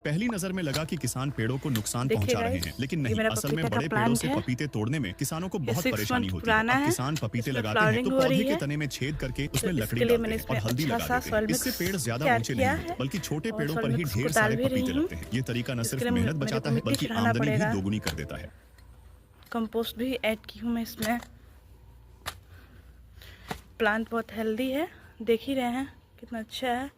पहली नजर में लगा कि किसान पेड़ों को नुकसान पहुंचा रहे हैं, लेकिन नहीं, असल में बड़े पेड़ों प्लांट से है। पपीते तोड़ने में किसानों को बहुत 6 परेशानी मंथ होती है। पुराना अब है। किसान पपीते इसमें लगाते हैं तो फ्लावरिंग हो पौधे रही के है। तने में छेद करके उसमें तो लकड़ी इसके लिए डालते मैंने हैं और इसमें हल्दी अच्छा लगा सा देते हैं। सॉइल इससे मिक्स पेड़ ज्यादा तैयार ऊंचे किया नहीं होते, है बल्कि छोटे और पेड़ों सॉइल पर ही मिक्स ढेर को सारे डाल भी रही पपीते हूँ। लगते हैं। ये तरीका न इसके सिर्फ लिए मेहनत मेरे बचाता को है, मिट्टी बल्कि चढ़ाना आमदनी भी पड़ेगा। दोगुनी कर देता है। कंपोस्ट भी ऐड की हूँ मैं इसमें। प्लांट बहुत हेल्दी है, देख ही रहे हैं कितना अच्छा है।